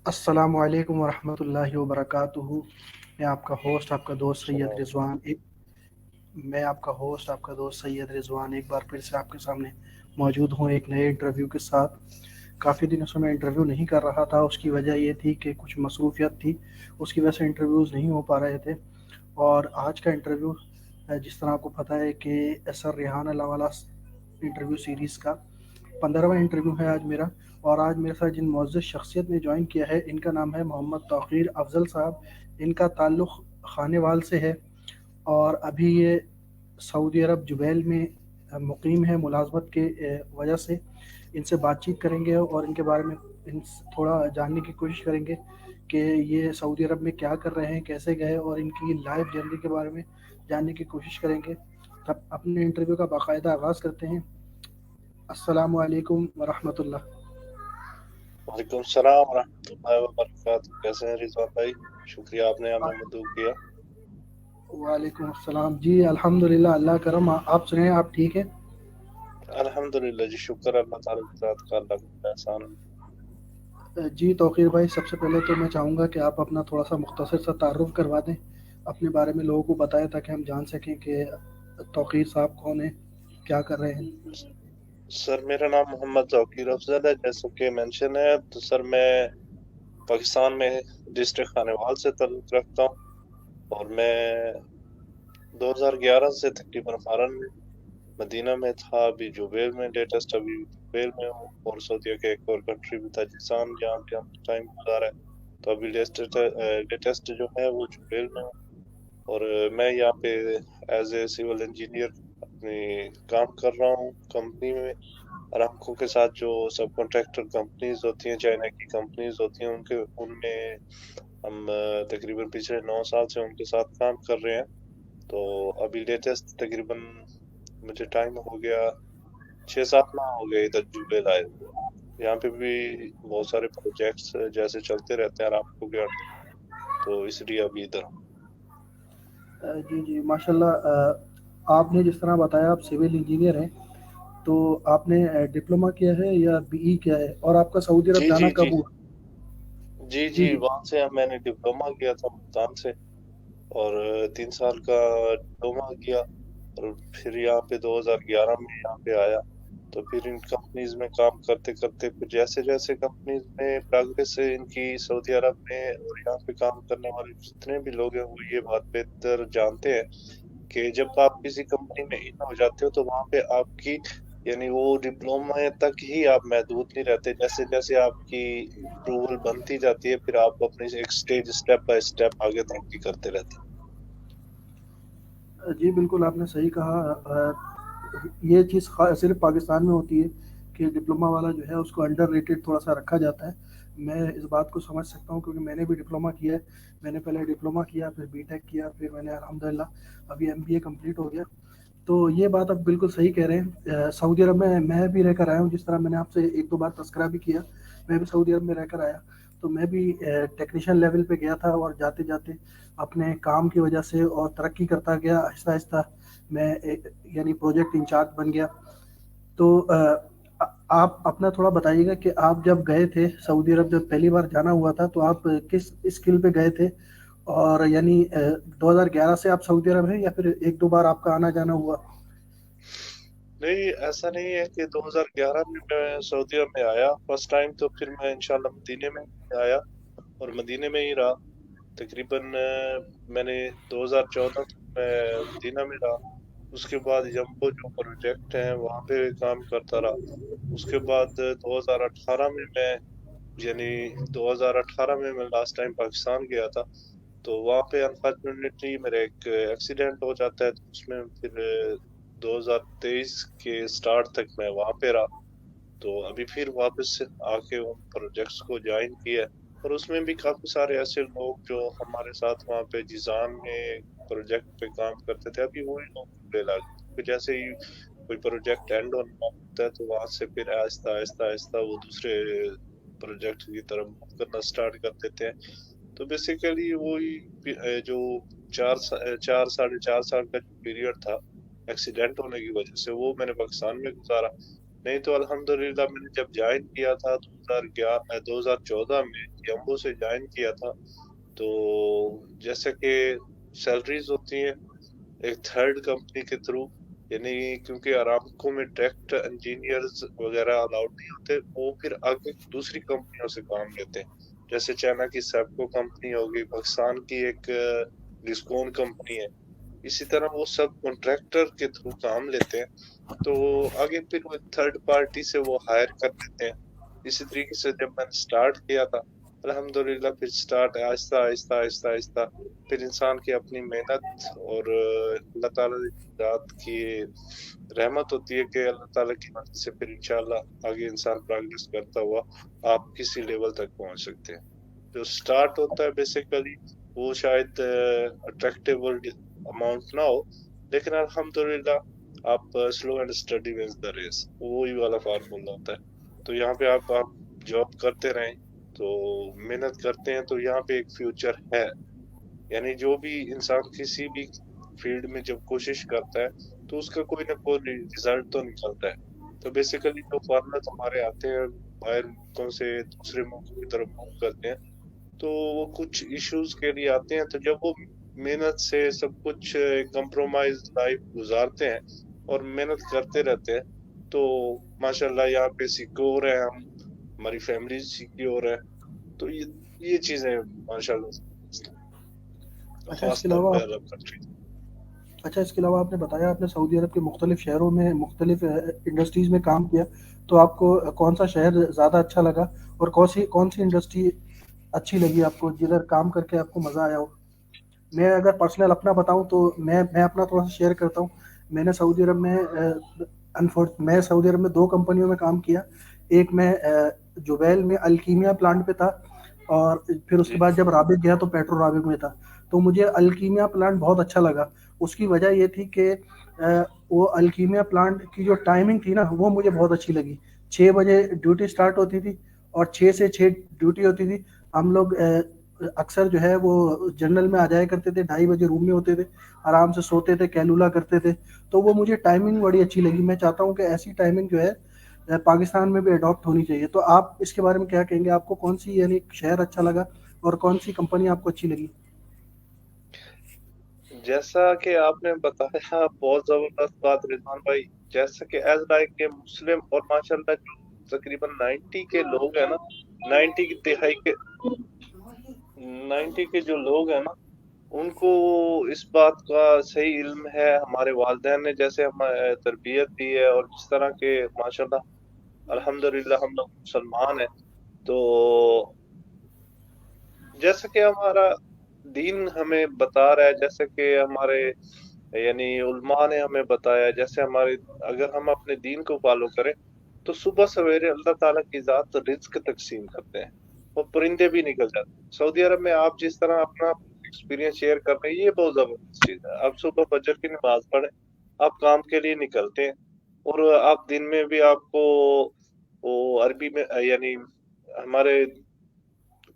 السلام علیکم ورحمۃ اللہ وبرکاتہ۔ میں آپ کا ہوسٹ آپ کا دوست سید السلام رضوان ایک میں آپ کا ہوسٹ آپ کا دوست سید رضوان ایک بار پھر سے آپ کے سامنے موجود ہوں ایک نئے انٹرویو کے ساتھ۔ کافی دنوں سے میں انٹرویو نہیں کر رہا تھا، اس کی وجہ یہ تھی کہ کچھ مصروفیت تھی، اس کی وجہ سے انٹرویوز نہیں ہو پا رہے تھے۔ اور آج کا انٹرویو جس طرح آپ کو پتہ ہے کہ سر ریحان اللہ والا انٹرویو سیریز کا 15واں انٹرویو ہے آج میرا۔ اور آج میرے ساتھ جن معزز شخصیت نے جوائن کیا ہے ان کا نام ہے محمد توقیر افضل صاحب۔ ان کا تعلق خانے وال سے ہے اور ابھی یہ سعودی عرب جبیل میں مقیم ہے ملازمت کے وجہ سے۔ ان سے بات چیت کریں گے اور ان کے بارے میں تھوڑا جاننے کی کوشش کریں گے کہ یہ سعودی عرب میں کیا کر رہے ہیں، کیسے گئے، اور ان کی لائف جرنی کے بارے میں جاننے کی کوشش کریں گے۔ تب اپنے انٹرویو کا باقاعدہ آغاز کرتے ہیں۔ السلام علیکم ورحمۃ اللہ۔ وعلیکم السلام ورحمۃ اللہ وبرکاتہ۔ کیسے ہیں رضوان بھائی؟ شکریہ آپ نے ہمیں مدعو کیا۔ وعلیکم السلام جی، الحمدللہ، اللہ کرم۔ آپ سنیں، آپ ٹھیک ہیں؟ الحمدللہ جی، شکر اللہ تعالیٰ کی ذات کا، اللہ کا بڑا احسان ہے۔ جی توقیر بھائی، سب سے پہلے تو میں چاہوں گا کہ آپ اپنا تھوڑا سا مختصر سا تعارف کروا دیں، اپنے بارے میں لوگوں کو بتائیں تاکہ ہم جان سکیں کہ توقیر صاحب کون ہیں، کیا کر رہے ہیں۔ سر میرا نام محمد توقیر افضل ہے، جیسا کہ مینشن ہے تو سر میں پاکستان میں ڈسٹرکٹ خانے وال سے تعلق رکھتا ہوں، اور میں 2011 سے تقریباً فارن مدینہ میں تھا، ابھی جوبیل میں لیٹسٹ ابھی جوبیل میں ہوں، اور سعودیہ کے ایک اور کنٹری بھی تاجکستان جہاں پہ ہم ٹائم گزارا ہے، تو ابھی لیٹسٹ جو ہے وہ جوبیل میں ہوں۔ اور میں یہاں پہ ایز اے سول انجینئر اپنی کام کر رہا ہوں کمپنی میں ارامکو کے ساتھ، جو سب کانٹریکٹر کمپنیز ہوتی ہیں، چائنا کی کمپنیز ہوتی ہیں، ان میں ہم تقریباً پچھلے 9 سال سے ان کے ساتھ کام کر رہے ہیں۔ تو ابھی لیٹسٹ تقریباً مجھے ٹائم ہو گیا 6-7 ماہ ہو گئے ادھر جوبیل آئے ہوئے۔ یہاں پہ بھی بہت سارے پروجیکٹس جیسے چلتے رہتے ہیں ارامکو کے انڈر، تو اس لیے ابھی ادھر ہوں۔ جی جی، ماشاء اللہ۔ آپ نے جس طرح بتایا آپ سول انجینئر ہیں، تو آپ نے ڈپلومہ کیا ہے یا بی ای کیا ہے، اور آپ کا سعودی عرب جی جانا جی جی کب ہوا؟ جی جی جی جی وہاں سے میں نے ڈپلومہ کیا تھا ملتان سے، اور 3 سال کا ڈپلومہ کیا، اور پھر یہاں پہ 2011 میں یہاں پہ آیا۔ تو پھر ان کمپنیز میں کام کرتے کرتے پھر جیسے جیسے کمپنیز میں پروگریس ان کی سعودی عرب میں، اور یہاں پہ کام کرنے والے جتنے بھی لوگ ہیں وہ یہ بات بہتر جانتے ہیں کہ جب آپ کسی کمپنی میں ان ہو جاتے ہو تو وہاں پہ آپ کی یعنی وہ ڈپلومہ تک ہی آپ محدود نہیں رہتے، جیسے جیسے آپ کی اپروول بنتی جاتی ہے پھر آپ اپنی ایک اسٹیپ بائی اسٹیپ آگے ترقی کرتے رہتے جی بالکل، آپ نے صحیح کہا۔ یہ چیز صرف پاکستان میں ہوتی ہے کہ ڈپلومہ والا جو ہے اس کو انڈر ریٹڈ تھوڑا سا رکھا جاتا ہے۔ میں اس بات کو سمجھ سکتا ہوں کیونکہ میں نے بھی ڈپلومہ کیا ہے۔ میں نے پہلے ڈپلومہ کیا، پھر بی ٹیک کیا، پھر میں نے الحمدللہ ابھی ایم بی اے کمپلیٹ ہو گیا۔ تو یہ بات آپ بالکل صحیح کہہ رہے ہیں۔ سعودی عرب میں بھی رہ کر آیا ہوں، جس طرح میں نے آپ سے ایک دو بار تذکرہ بھی کیا، میں بھی سعودی عرب میں رہ کر آیا۔ تو میں بھی ٹیکنیشین لیول پہ گیا تھا، اور جاتے جاتے اپنے کام کی وجہ سے اور ترقی کرتا گیا، آہستہ آہستہ میں یعنی پروجیکٹ انچارج بن گیا۔ تو آپ اپنا تھوڑا بتائیے گا کہ آپ جب گئے تھے سعودی عرب، جب پہلی بار جانا ہوا تھا تو آپ کس اسکل پہ گئے تھے، اور یعنی 2011 سے آپ سعودی عرب ہیں یا پھر ایک دو بار آپ کا آنا جانا ہوا؟ نہیں، ایسا نہیں ہے کہ 2011 میں سعودیہ میں آیا فرسٹ ٹائم، تو پھر میں انشاءاللہ مدینے میں آیا اور مدینے میں ہی رہا تقریباً۔ میں نے 2014 تک میں مدینہ میں رہا، اس کے بعد جمبو جو پروجیکٹ ہیں وہاں پہ کام کرتا رہا۔ اس کے بعد 2018 میں یعنی 2018 میں لاسٹ ٹائم پاکستان گیا تھا، تو وہاں پہ انفارچونیٹلی میرا ایک ایکسیڈنٹ ہو جاتا ہے، تو اس میں پھر 2023 کے سٹارٹ تک میں وہاں پہ رہا۔ تو ابھی پھر واپس آ کے ان پروجیکٹس کو جوائن کیا، اور اس میں بھی کافی سارے ایسے لوگ جو ہمارے ساتھ وہاں پہ جیزان میں پروجیکٹ پہ کام کرتے تھے، ابھی وہی لوگ جڑے لگے، جیسے ہی کوئی پروجیکٹ اینڈ ہونا ہوتا ہے تو وہاں سے پھر آہستہ آہستہ آہستہ وہ دوسرے پروجیکٹ کی طرف موو کرنا سٹارٹ کر دیتے ہیں۔ تو بیسیکلی وہی جو 4 ساڑھے 4 سال کا جو پیریڈ تھا ایکسیڈنٹ ہونے کی وجہ سے، وہ میں نے پاکستان میں گزارا۔ نہیں تو الحمدللہ میں نے جب جوائن کیا تھا 2014 میں جمبو سے جوائن کیا تھا، تو جیسے کہ سیلریز ہوتی ہیں ایک تھرڈ کمپنی کے تھرو، یعنی کیونکہ ارامکو میں ڈائریکٹ انجینئرز وغیرہ الاؤڈ نہیں ہوتے، وہ پھر آگے دوسری کمپنیوں سے کام لیتے ہیں، جیسے چائنا کی سیپکو کمپنی ہوگی، پاکستان کی ایک ڈسکون کمپنی ہے، اسی طرح وہ سب کانٹریکٹر کے تھرو کام لیتے ہیں، تو آگے پھر وہ تھرڈ پارٹی سے وہ ہائر کر دیتے ہیں۔ اسی طریقے سے جب میں نے سٹارٹ کیا تھا الحمدللہ، پھر سٹارٹ آہستہ آہستہ آہستہ آہستہ پھر انسان کی اپنی محنت اور اللہ تعالیٰ ذات کی رحمت ہوتی ہے کہ اللہ تعالیٰ کی مدد سے پھر انشاءاللہ آگے انسان پروگریس کرتا ہوا آپ کسی لیول تک پہنچ سکتے ہیں۔ جو سٹارٹ ہوتا ہے بیسیکلی وہ شاید اٹریکٹیبل اماؤنٹ نہ ہو، لیکن الحمدللہ آپ slow and steady wins the race, وہی والا فارمولا ہوتا ہے۔ تو یہاں پہ آپ جاب کرتے رہیں تو محنت کرتے ہیں تو یہاں پہ ایک فیوچر ہے، یعنی جو بھی انسان کسی بھی فیلڈ میں جب کوشش کرتا ہے تو اس کا کوئی نہ کوئی ریزلٹ تو نکلتا ہے۔ تو بیسیکلی جو فارمرز ہمارے آتے ہیں باہر ملکوں سے دوسرے ملکوں کی طرف موو کرتے ہیں، تو وہ کچھ ایشوز کے لیے آتے ہیں، تو جب وہ محنت سے سب کچھ کمپرومائز لائف گزارتے ہیں اور محنت کرتے رہتے ہیں تو ماشاءاللہ یہاں پہ سیکیور ہیں ہم، ہماری فیملی سیکیور ہے، تو یہ چیزیں ماشاءاللہ اچھا اس خاص کے طور علاوہ پہ آپ عرب کنٹری۔ اچھا اس کے علاوہ آپ نے بتایا آپ نے سعودی عرب کے مختلف شہروں میں مختلف انڈسٹریز میں کام کیا، تو آپ کو کون سا شہر زیادہ اچھا لگا اور کون سی انڈسٹری اچھی لگی آپ کو جدھر کام کر کے آپ کو مزہ آیا ہو؟ میں اگر پرسنل اپنا بتاؤں تو میں اپنا تھوڑا سا شیئر کرتا ہوں۔ میں نے سعودی عرب میں میں سعودی عرب میں 2 کمپنیوں میں کام کیا۔ ایک میں جوبیل میں الکیمیا پلانٹ پہ تھا، اور پھر اس کے جی بعد جب رابط گیا تو پیٹرو رابط میں تھا۔ تو مجھے الکیمیا پلانٹ بہت اچھا لگا، اس کی وجہ یہ تھی کہ وہ الکیمیا پلانٹ کی جو ٹائمنگ تھی نا وہ مجھے بہت اچھی لگی۔ 6 بجے ڈیوٹی سٹارٹ ہوتی تھی اور 6 سے 6 ڈیوٹی ہوتی تھی۔ ہم لوگ اکثر جو ہے وہ جنرل میں آ جایا کرتے تھے، 2:30 بجے روم میں ہوتے تھے، آرام سے سوتے تھے، کیلولا کرتے تھے۔ تو وہ مجھے ٹائمنگ بڑی اچھی لگی، میں چاہتا ہوں کہ ایسی ٹائمنگ جو ہے پاکستان میں بھی اڈاپٹ ہونی چاہیے۔ تو آپ اس کے بارے میں کیا کہیں گے؟ آپ کو کون سی یعنی شہر اچھا لگا اور کون سی کمپنی آپ کو اچھی لگی؟ جیسا کہ آپ نے بتایا بہت زبردست بات رضوان بھائی، جیسا کہ ایز لائک کے مسلم اور ماشاءاللہ جو تقریباً 90 کے لوگ ہیں نا، 90 کی دہائی کے 90 کے جو لوگ ہیں نا ان کو اس بات کا صحیح علم ہے، ہمارے والدین نے جیسے ہمیں تربیت دی ہے اور جس طرح کے ماشاءاللہ الحمدللہ ہم لوگ مسلمان ہیں، تو جیسا کہ ہمارا دین ہمیں بتا رہا ہے، جیسے کہ ہمارے یعنی علماء نے ہمیں بتایا، جیسے ہمارے اگر ہم اپنے دین کو فالو کریں تو صبح سویرے اللہ تعالیٰ کی ذات رزق تقسیم کرتے ہیں، وہ پرندے بھی نکل جاتے ہیں۔ سعودی عرب میں آپ جس طرح اپنا ایکسپیرینس شیئر کر رہے ہیں یہ بہت زبردست چیز ہے۔ آپ صبح فجر کی نماز پڑھیں، آپ کام کے لیے نکلتے ہیں، اور آپ دن میں بھی آپ کو وہ عربی میں یعنی ہمارے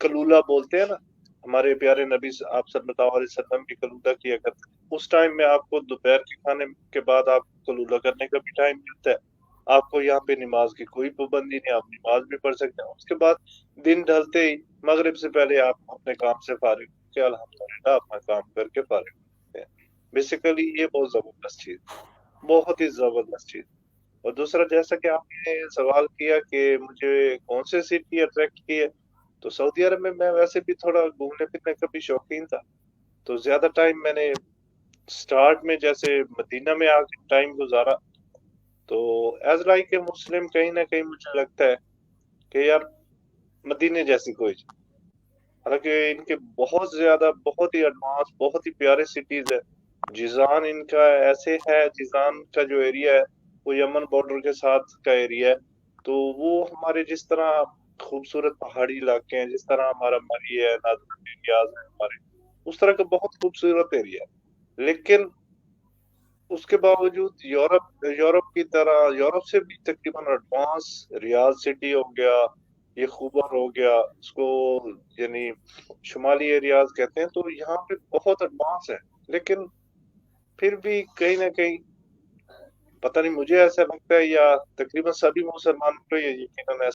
کلولہ بولتے ہیں نا، ہمارے پیارے نبی آپ صلی اللہ علیہ وسلم بھی کلولہ کیا کرتے ہیں، اس ٹائم میں آپ کو دوپہر کے کھانے کے بعد آپ کو کلولہ کرنے کا بھی ٹائم ملتا ہے۔ آپ کو یہاں پہ نماز کی کوئی پابندی نہیں، آپ نماز بھی پڑھ سکتے ہیں۔ اس کے بعد دن ڈھلتے ہی مغرب سے پہلے آپ اپنے کام سے فارغ ہو کے الحمدللہ اپنا کام کر کے فارغ ہوتے ہیں۔ بیسیکلی یہ بہت زبردست چیز، بہت ہی زبردست چیز۔ اور دوسرا جیسا کہ آپ نے سوال کیا کہ مجھے کون سے سٹی اٹریکٹ کی ہے، تو سعودی عرب میں میں ویسے بھی تھوڑا گھومنے پھرنے کا بھی شوقین تھا، تو زیادہ ٹائم میں نے سٹارٹ میں جیسے مدینہ میں آ کے ٹائم گزارا، تو ایز لائک اے مسلم کہیں نہ کہیں مجھے لگتا ہے کہ یار مدینے جیسی کوئی چیز، حالانکہ ان کے بہت زیادہ بہت ہی ایڈوانس بہت ہی پیارے سٹیز ہے۔ جیزان ان کا ایسے ہے، جیزان کا جو ایریا ہے وہ یمن بارڈر کے ساتھ کا ایریا ہے، تو وہ ہمارے جس طرح خوبصورت پہاڑی علاقے ہیں، جس طرح ہمارا مری ہے، نادر ریاض ہے ہمارے، اس طرح کا بہت خوبصورت ایریا ہے، لیکن اس کے باوجود یورپ کی طرح یورپ سے بھی تقریباً ایڈوانس ریاض سٹی ہو گیا، یہ خوبر ہو گیا، اس کو یعنی شمالی ایریاز کہتے ہیں، تو یہاں پہ بہت ایڈوانس ہے، لیکن پھر بھی کہیں نہ کہیں پتہ نہیں مجھے ایسا لگتا ہے یا تقریباً سبھی مسلمانوں کو یہ یقیناً ایسا